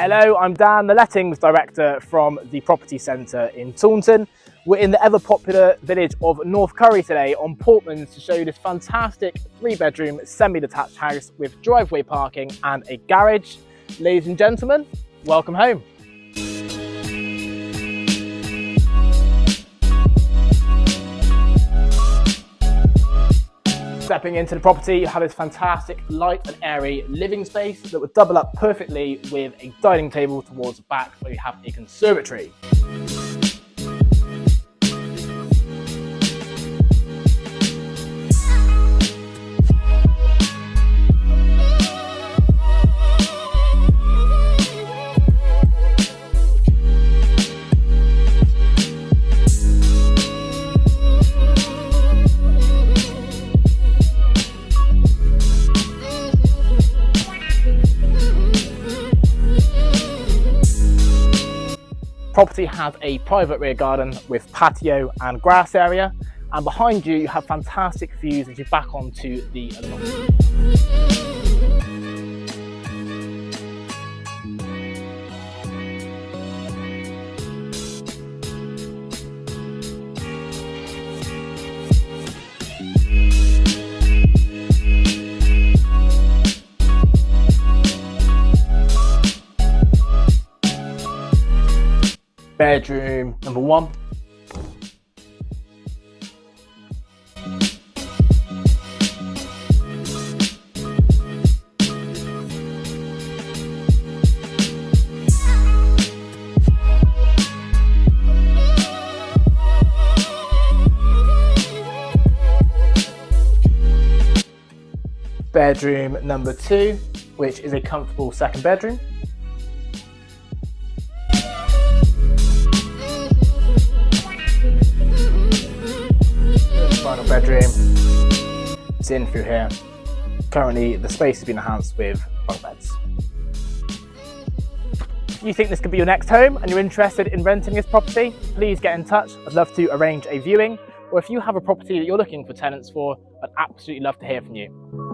Hello, I'm Dan, the Lettings Director from the Property Centre in Taunton. We're in the ever popular village of North Curry today on Portmans to show you this fantastic 3-bedroom semi-detached house with driveway parking and a garage. Ladies and gentlemen, welcome home. Stepping into the property, you have this fantastic light and airy living space that would double up perfectly with a dining table towards the back where you have a conservatory. Property has a private rear garden with patio and grass area, and behind you have fantastic views as you back onto the lawn. Bedroom number 1. Bedroom number 2, which is a comfortable second bedroom. Final bedroom, it's in through here. Currently the space has been enhanced with bunk beds. If you think this could be your next home and you're interested in renting this property, please get in touch. I'd love to arrange a viewing, or if you have a property that you're looking for tenants for, I'd absolutely love to hear from you.